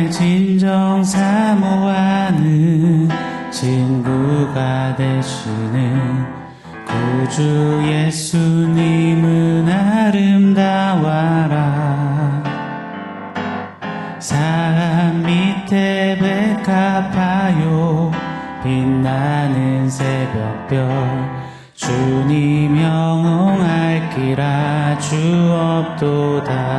날 진정 사모하는 친구가 되시는 구주 예수님은 아름다워라. 산 밑에 백합화요 빛나는 새벽별 주님 영원할 길 아주 없도다.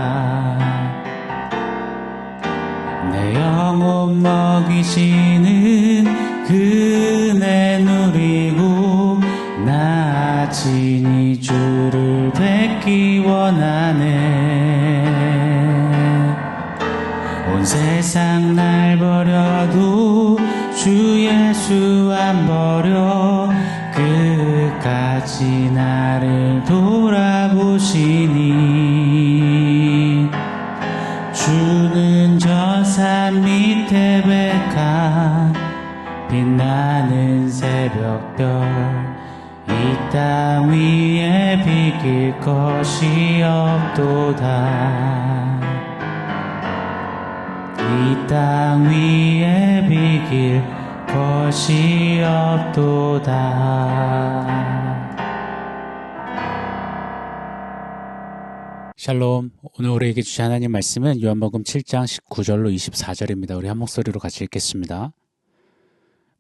내 영혼 먹이시는 그네 누리고 나 친히 주를 뵙기 원하네. 온 세상 날 버려도 주 예수 안 버려 끝까지 나를 돌아보시니. 주는 저 산 밑에 백합 빛나는 새벽별 이 땅 위에 비길 것이 없도다. 이 땅 위에 비길 것이 없도다. 샬롬. 오늘 우리에게 주신 하나님 말씀은 요한복음 7장 19절로 24절입니다. 우리 한 목소리로 같이 읽겠습니다.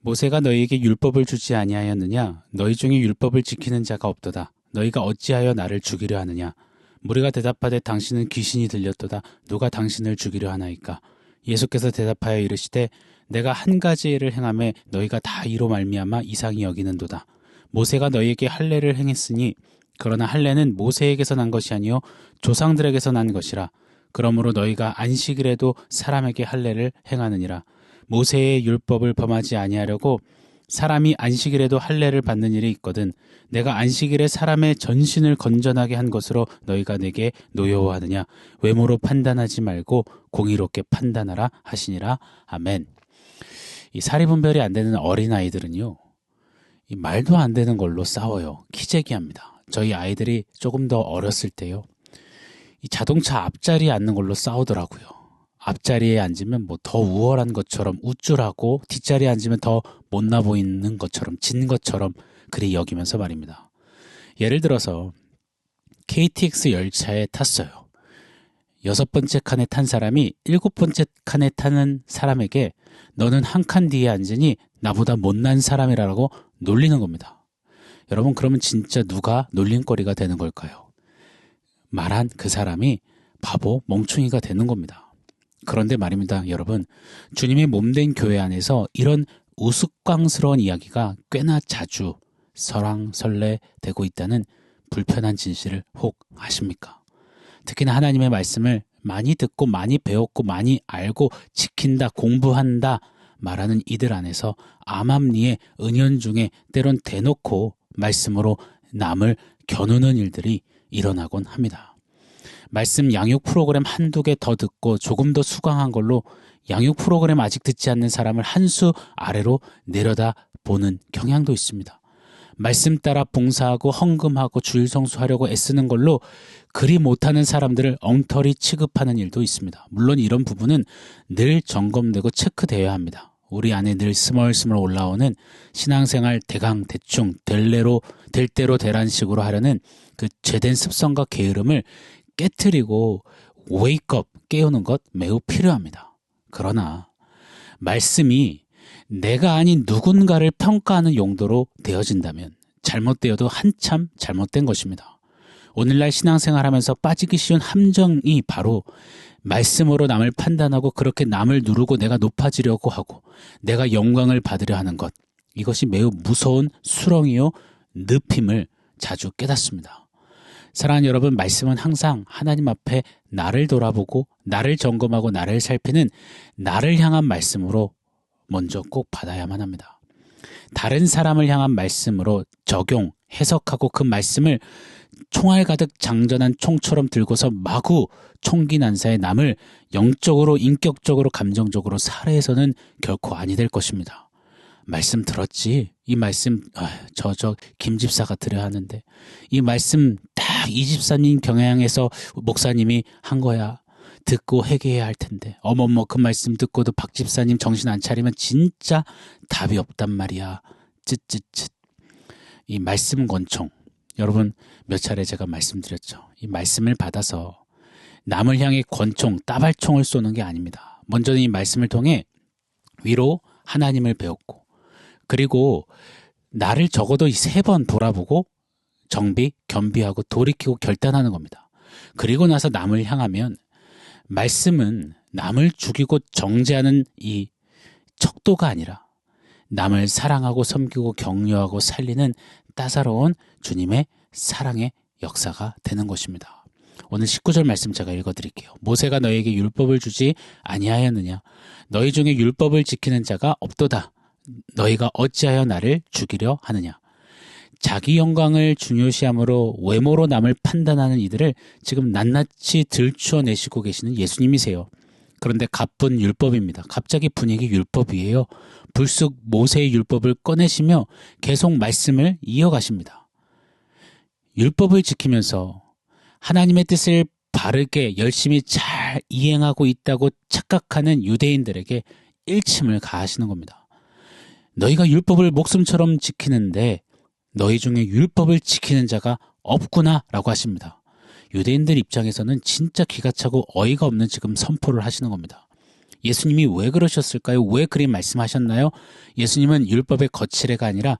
모세가 너희에게 율법을 주지 아니하였느냐? 너희 중에 율법을 지키는 자가 없도다. 너희가 어찌하여 나를 죽이려 하느냐? 무리가 대답하되 당신은 귀신이 들렸도다. 누가 당신을 죽이려 하나이까? 예수께서 대답하여 이르시되 내가 한 가지 일을 행하매 너희가 다 이로 말미암아 이상히 여기는도다. 모세가 너희에게 할례를 행했으니 그러나 할례는 모세에게서 난 것이 아니요 조상들에게서 난 것이라. 그러므로 너희가 안식일에도 사람에게 할례를 행하느니라. 모세의 율법을 범하지 아니하려고 사람이 안식일에도 할례를 받는 일이 있거든. 내가 안식일에 사람의 전신을 건전하게 한 것으로 너희가 내게 노여워하느냐? 외모로 판단하지 말고 공의롭게 판단하라 하시니라. 아멘. 이 사리분별이 안 되는 어린아이들은요, 이 말도 안 되는 걸로 싸워요. 키재기합니다. 저희 아이들이 조금 더 어렸을 때요, 이 자동차 앞자리에 앉는 걸로 싸우더라고요. 앞자리에 앉으면 뭐 더 우월한 것처럼 우쭐하고 뒷자리에 앉으면 더 못나 보이는 것처럼 진 것처럼 그리 여기면서 말입니다. 예를 들어서 KTX 열차에 탔어요. 6번째 칸에 탄 사람이 7번째 칸에 타는 사람에게 너는 한 칸 뒤에 앉으니 나보다 못난 사람이라고 놀리는 겁니다. 여러분, 그러면 진짜 누가 놀림거리가 되는 걸까요? 말한 그 사람이 바보, 멍충이가 되는 겁니다. 그런데 말입니다, 여러분, 주님의 몸된 교회 안에서 이런 우스꽝스러운 이야기가 꽤나 자주 설왕설래되고 있다는 불편한 진실을 혹 아십니까? 특히나 하나님의 말씀을 많이 듣고 많이 배웠고 많이 알고 지킨다, 공부한다 말하는 이들 안에서 암암리에 은연중에 때론 대놓고 말씀으로 남을 겨누는 일들이 일어나곤 합니다. 말씀 양육 프로그램 한두 개 더 듣고 조금 더 수강한 걸로 양육 프로그램 아직 듣지 않는 사람을 한 수 아래로 내려다보는 경향도 있습니다. 말씀 따라 봉사하고 헌금하고 주일 성수하려고 애쓰는 걸로 그리 못하는 사람들을 엉터리 취급하는 일도 있습니다. 물론 이런 부분은 늘 점검되고 체크되어야 합니다. 우리 안에 늘 스멀스멀 올라오는 신앙생활 대강 대충 될 대로 되란 식으로 하려는 그 죄된 습성과 게으름을 깨트리고 웨이크업, 깨우는 것 매우 필요합니다. 그러나 말씀이 내가 아닌 누군가를 평가하는 용도로 되어진다면 잘못되어도 한참 잘못된 것입니다. 오늘날 신앙생활하면서 빠지기 쉬운 함정이 바로 말씀으로 남을 판단하고 그렇게 남을 누르고 내가 높아지려고 하고 내가 영광을 받으려 하는 것, 이것이 매우 무서운 수렁이요 늪임을 자주 깨닫습니다. 사랑하는 여러분, 말씀은 항상 하나님 앞에 나를 돌아보고 나를 점검하고 나를 살피는 나를 향한 말씀으로 먼저 꼭 받아야만 합니다. 다른 사람을 향한 말씀으로 적용, 해석하고 그 말씀을 총알 가득 장전한 총처럼 들고서 마구 총기 난사에 남을 영적으로, 인격적으로, 감정적으로 살해해서는 결코 아니 될 것입니다. 말씀 들었지? 이 말씀 저 김 집사가 드려야 하는데 이 말씀 딱 이 집사님 경향해서 목사님이 한 거야. 듣고 회개해야 할 텐데 어머머 그 말씀 듣고도 박 집사님 정신 안 차리면 진짜 답이 없단 말이야. 쯧쯧쯧. 이 말씀 권총. 여러분 몇 차례 제가 말씀드렸죠. 이 말씀을 받아서 남을 향해 권총, 따발총을 쏘는 게 아닙니다. 먼저는 이 말씀을 통해 위로 하나님을 배웠고 그리고 나를 적어도 3번 돌아보고 정비, 겸비하고 돌이키고 결단하는 겁니다. 그리고 나서 남을 향하면 말씀은 남을 죽이고 정죄하는 이 척도가 아니라 남을 사랑하고 섬기고 격려하고 살리는 따사로운 주님의 사랑의 역사가 되는 것입니다. 오늘 19절 말씀 제가 읽어드릴게요. 모세가 너에게 율법을 주지 아니하였느냐? 너희 중에 율법을 지키는 자가 없도다. 너희가 어찌하여 나를 죽이려 하느냐? 자기 영광을 중요시함으로 외모로 남을 판단하는 이들을 지금 낱낱이 들추어내시고 계시는 예수님이세요. 그런데 가쁜 율법입니다. 갑자기 분위기 율법이에요. 불쑥 모세의 율법을 꺼내시며 계속 말씀을 이어가십니다. 율법을 지키면서 하나님의 뜻을 바르게 열심히 잘 이행하고 있다고 착각하는 유대인들에게 일침을 가하시는 겁니다. 너희가 율법을 목숨처럼 지키는데 너희 중에 율법을 지키는 자가 없구나 라고 하십니다. 유대인들 입장에서는 진짜 기가 차고 어이가 없는 지금 선포를 하시는 겁니다. 예수님이 왜 그러셨을까요? 왜 그리 말씀하셨나요? 예수님은 율법의 거칠애가 아니라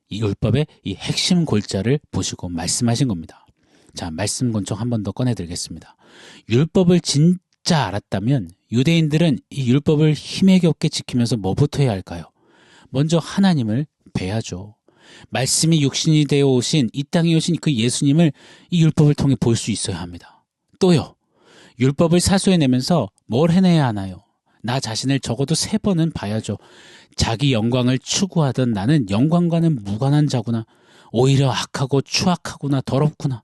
이 율법의 이 핵심 골자를 보시고 말씀하신 겁니다. 자, 말씀 권총 한 번 더 꺼내드리겠습니다. 율법을 진짜 알았다면 유대인들은 이 율법을 힘에게 없게 지키면서 뭐부터 해야 할까요? 먼저 하나님을 뵈야죠. 말씀이 육신이 되어 오신 이 땅에 오신 그 예수님을 이 율법을 통해 볼 수 있어야 합니다. 또요. 율법을 사수해내면서 뭘 해내야 하나요? 나 자신을 적어도 3번은 봐야죠. 자기 영광을 추구하던 나는 영광과는 무관한 자구나. 오히려 악하고 추악하구나. 더럽구나.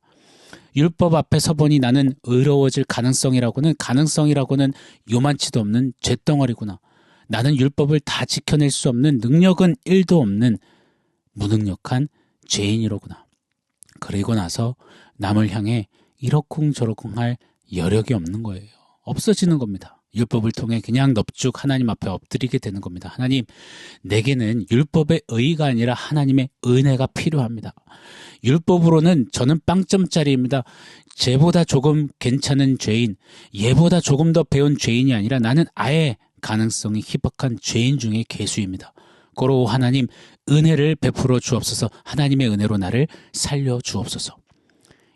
율법 앞에 서보니 나는 의로워질 가능성이라고는 요만치도 없는 쇳덩어리구나. 나는 율법을 다 지켜낼 수 없는 능력은 1도 없는 무능력한 죄인이로구나. 그리고 나서 남을 향해 이러쿵저러쿵 할 여력이 없는 거예요. 없어지는 겁니다. 율법을 통해 그냥 넙죽 하나님 앞에 엎드리게 되는 겁니다. 하나님, 내게는 율법의 의의가 아니라 하나님의 은혜가 필요합니다. 율법으로는 저는 빵점짜리입니다. 쟤보다 조금 괜찮은 죄인, 얘보다 조금 더 배운 죄인이 아니라 나는 아예 가능성이 희박한 죄인 중에 괴수입니다. 고로 하나님 은혜를 베풀어 주옵소서. 하나님의 은혜로 나를 살려 주옵소서.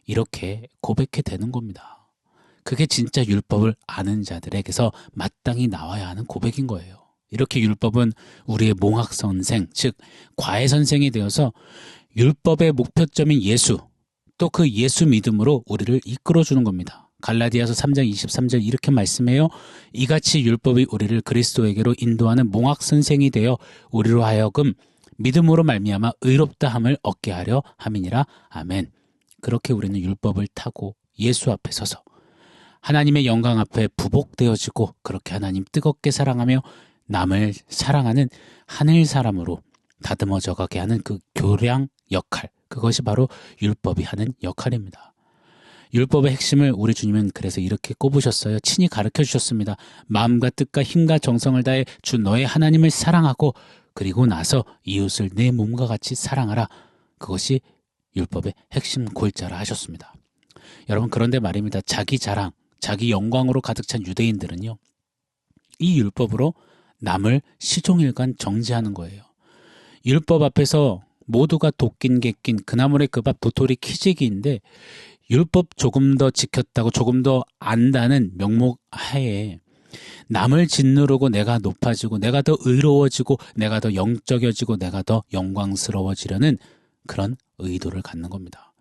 이렇게 고백해 되는 겁니다. 그게 진짜 율법을 아는 자들에게서 마땅히 나와야 하는 고백인 거예요. 이렇게 율법은 우리의 몽학선생, 즉 과외선생이 되어서 율법의 목표점인 예수, 또 그 예수 믿음으로 우리를 이끌어주는 겁니다. 갈라디아서 3장 23절 이렇게 말씀해요. 이같이 율법이 우리를 그리스도에게로 인도하는 몽학선생이 되어 우리로 하여금 믿음으로 말미암아 의롭다함을 얻게 하려 함이니라. 아멘. 그렇게 우리는 율법을 타고 예수 앞에 서서 하나님의 영광 앞에 부복되어지고 그렇게 하나님 뜨겁게 사랑하며 남을 사랑하는 하늘 사람으로 다듬어져 가게 하는 그 교량 역할, 그것이 바로 율법이 하는 역할입니다. 율법의 핵심을 우리 주님은 그래서 이렇게 꼽으셨어요. 친히 가르쳐 주셨습니다. 마음과 뜻과 힘과 정성을 다해 주 너의 하나님을 사랑하고 그리고 나서 이웃을 내 몸과 같이 사랑하라. 그것이 율법의 핵심 골자라 하셨습니다. 여러분, 그런데 말입니다. 자기 자랑, 자기 영광으로 가득 찬 유대인들은요, 이 율법으로 남을 시종일관 정죄하는 거예요. 율법 앞에서 모두가 도낀 객낀 그나물의 그 밥 도토리 키재기인데 율법 조금 더 지켰다고 조금 더 안다는 명목 하에 남을 짓누르고 내가 높아지고 내가 더 의로워지고 내가 더 영적여지고 내가 더 영광스러워지려는 그런 의도를 갖는 겁니다.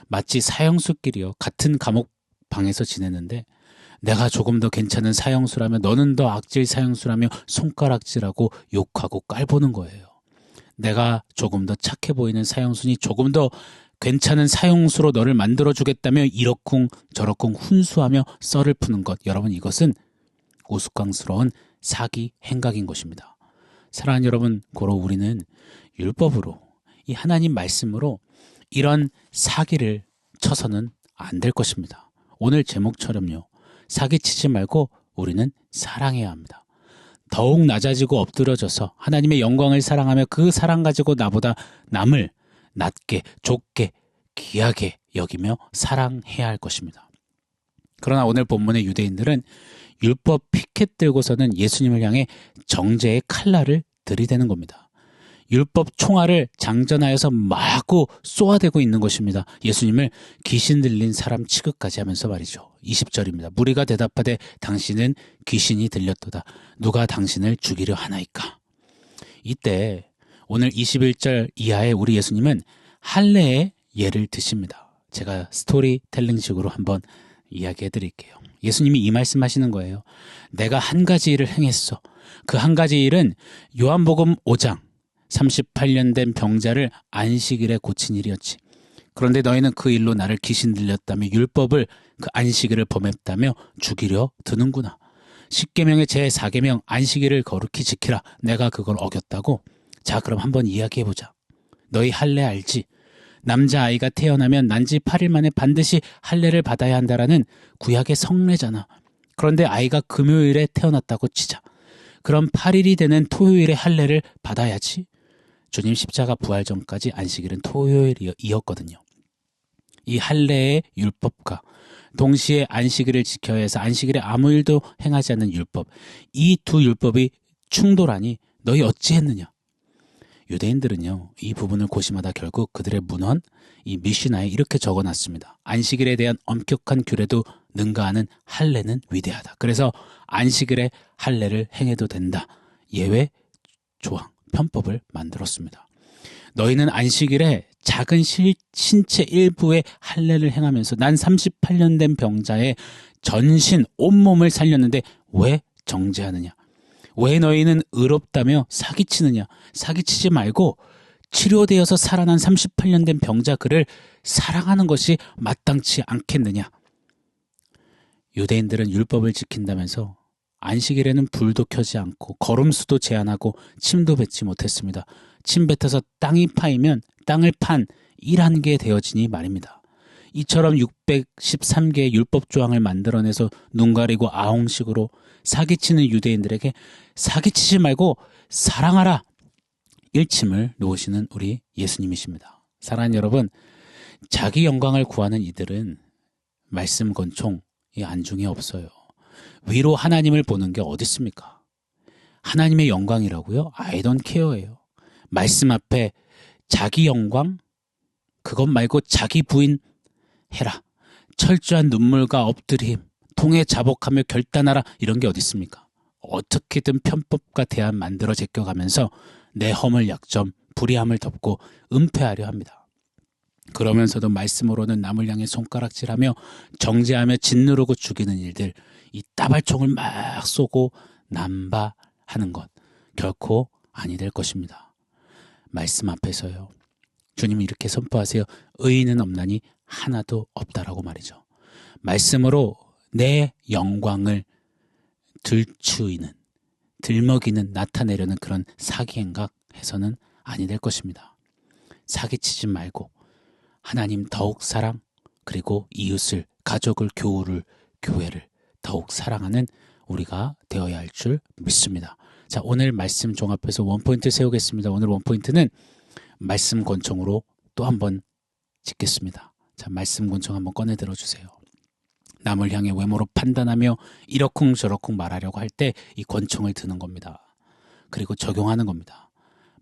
마치 사형수끼리요, 같은 감옥 방에서 지내는데 내가 조금 더 괜찮은 사형수라며 너는 더 악질 사형수라며 손가락질하고 욕하고 깔보는 거예요. 내가 조금 더 착해 보이는 사형수니 조금 더 괜찮은 사형수로 너를 만들어주겠다며 이러쿵 저러쿵 훈수하며 썰을 푸는 것. 여러분, 이것은 우스꽝스러운 사기 행각인 것입니다. 사랑하는 여러분, 고로 우리는 율법으로 이 하나님 말씀으로 이런 사기를 쳐서는 안 될 것입니다. 오늘 제목처럼요, 사기치지 말고 우리는 사랑해야 합니다. 더욱 낮아지고 엎드려져서 하나님의 영광을 사랑하며 그 사랑 가지고 나보다 남을 낮게, 좁게, 귀하게 여기며 사랑해야 할 것입니다. 그러나 오늘 본문의 유대인들은 율법 피켓 들고서는 예수님을 향해 정죄의 칼날을 들이대는 겁니다. 율법 총알을 장전하여서 마구 쏘아대고 있는 것입니다. 예수님을 귀신 들린 사람 취급까지 하면서 말이죠. 20절입니다. 무리가 대답하되 당신은 귀신이 들렸도다. 누가 당신을 죽이려 하나이까? 이때 오늘 21절 이하의 우리 예수님은 할례의 예를 드십니다. 제가 스토리텔링식으로 한번 이야기해 드릴게요. 예수님이 이 말씀하시는 거예요. 내가 한 가지 일을 행했어. 그 한 가지 일은 요한복음 5장 38년 된 병자를 안식일에 고친 일이었지. 그런데 너희는 그 일로 나를 귀신 들렸다며 율법을 그 안식일을 범했다며 죽이려 드는구나. 10계명의 제4계명 안식일을 거룩히 지키라. 내가 그걸 어겼다고? 자, 그럼 한번 이야기해보자. 너희 할례 알지? 남자아이가 태어나면 난지 8일 만에 반드시 할례를 받아야 한다라는 구약의 성례잖아. 그런데 아이가 금요일에 태어났다고 치자. 그럼 8일이 되는 토요일에 할례를 받아야지. 주님 십자가 부활 전까지 안식일은 토요일이었거든요. 이 할례의 율법과 동시에 안식일을 지켜야 해서 안식일에 아무 일도 행하지 않는 율법, 이 두 율법이 충돌하니 너희 어찌했느냐? 유대인들은요, 이 부분을 고심하다 결국 그들의 문헌, 이 미시나에 이렇게 적어놨습니다. 안식일에 대한 엄격한 규례도 능가하는 할례는 위대하다. 그래서 안식일에 할례를 행해도 된다. 예외 조항, 편법을 만들었습니다. 너희는 안식일에 작은 신체 일부의 할례를 행하면서 난 38년 된 병자의 전신 온몸을 살렸는데 왜 정죄하느냐? 왜 너희는 의롭다며 사기치느냐? 사기치지 말고 치료되어서 살아난 38년 된 병자 그를 사랑하는 것이 마땅치 않겠느냐? 유대인들은 율법을 지킨다면서 안식일에는 불도 켜지 않고 걸음수도 제한하고 침도 뱉지 못했습니다. 침 뱉어서 땅이 파이면 땅을 판 1한 되어지니 말입니다. 이처럼 613개의 율법 조항을 만들어내서 눈 가리고 아웅식으로 사기치는 유대인들에게 사기치지 말고 사랑하라 일침을 놓으시는 우리 예수님이십니다. 사랑하는 여러분, 자기 영광을 구하는 이들은 말씀 권총이 안중에 없어요. 위로 하나님을 보는 게 어디 있습니까? 하나님의 영광이라고요? I don't care예요. 말씀 앞에 자기 영광? 그것 말고 자기 부인 해라. 철저한 눈물과 엎드림, 통에 자복하며 결단하라. 이런 게 어디 있습니까? 어떻게든 편법과 대안 만들어 제껴가면서 내 허물 약점, 불의함을 덮고 은폐하려 합니다. 그러면서도 말씀으로는 남을 향해 손가락질하며 정죄하며 짓누르고 죽이는 일들, 이 따발총을 막 쏘고 남바하는 것 결코 아니 될 것입니다. 말씀 앞에서요. 주님이 이렇게 선포하세요. 의인은 없나니 하나도 없다라고 말이죠. 말씀으로 내 영광을 들추이는, 들먹이는, 나타내려는 그런 사기행각 해서는 아니 될 것입니다. 사기치지 말고 하나님 더욱 사랑, 그리고 이웃을, 가족을, 교회를 더욱 사랑하는 우리가 되어야 할 줄 믿습니다. 자, 오늘 말씀 종합해서 원포인트 세우겠습니다. 오늘 원포인트는 말씀 권총으로 또 한번 짓겠습니다. 자, 말씀 권총 한번 꺼내 들어주세요. 남을 향해 외모로 판단하며 이러쿵저러쿵 말하려고 할 때 이 권총을 드는 겁니다. 그리고 적용하는 겁니다.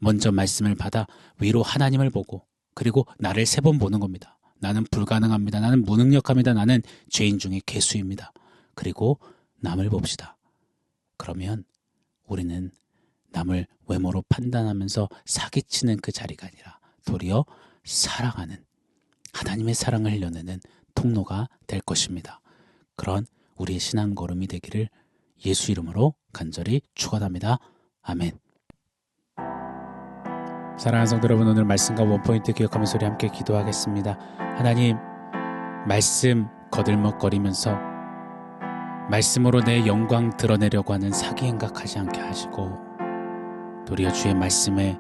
먼저 말씀을 받아 위로 하나님을 보고 그리고 나를 3번 보는 겁니다. 나는 불가능합니다. 나는 무능력합니다. 나는 죄인 중에 괴수입니다. 그리고 남을 봅시다. 그러면 우리는 남을 외모로 판단하면서 사기치는 그 자리가 아니라 도리어 사랑하는, 하나님의 사랑을 흘려내는 통로가 될 것입니다. 그런 우리의 신앙 걸음이 되기를 예수 이름으로 간절히 축원합니다. 아멘. 사랑하는 성도 여러분, 오늘 말씀과 원포인트 기억하면서 우리 함께 기도하겠습니다. 하나님, 말씀 거들먹거리면서 말씀으로 내 영광 드러내려고 하는 사기 행각하지 않게 하시고 도리어 주의 말씀에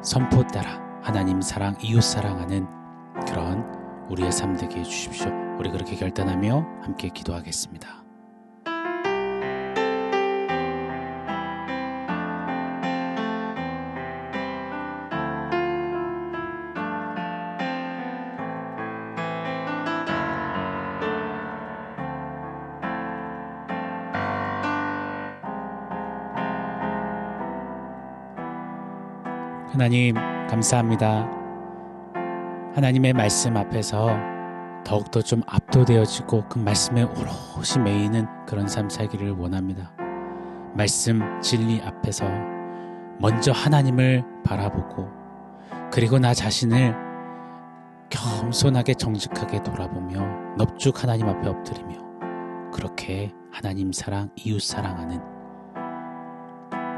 선포 따라 하나님 사랑, 이웃 사랑하는 그런 우리의 삶 되게 해주십시오. 우리 그렇게 결단하며 함께 기도하겠습니다. 하나님, 감사합니다. 하나님의 말씀 앞에서 더욱더 좀 압도되어지고 그 말씀에 오롯이 매이는 그런 삶 살기를 원합니다. 말씀, 진리 앞에서 먼저 하나님을 바라보고 그리고 나 자신을 겸손하게 정직하게 돌아보며 넙죽 하나님 앞에 엎드리며 그렇게 하나님 사랑, 이웃 사랑하는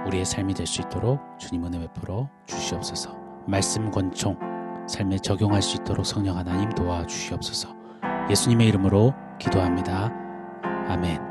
우리의 삶이 될 수 있도록 주님 은혜 베풀어 주시옵소서. 말씀 권총 삶에 적용할 수 있도록 성령 하나님 도와주시옵소서. 예수님의 이름으로 기도합니다. 아멘.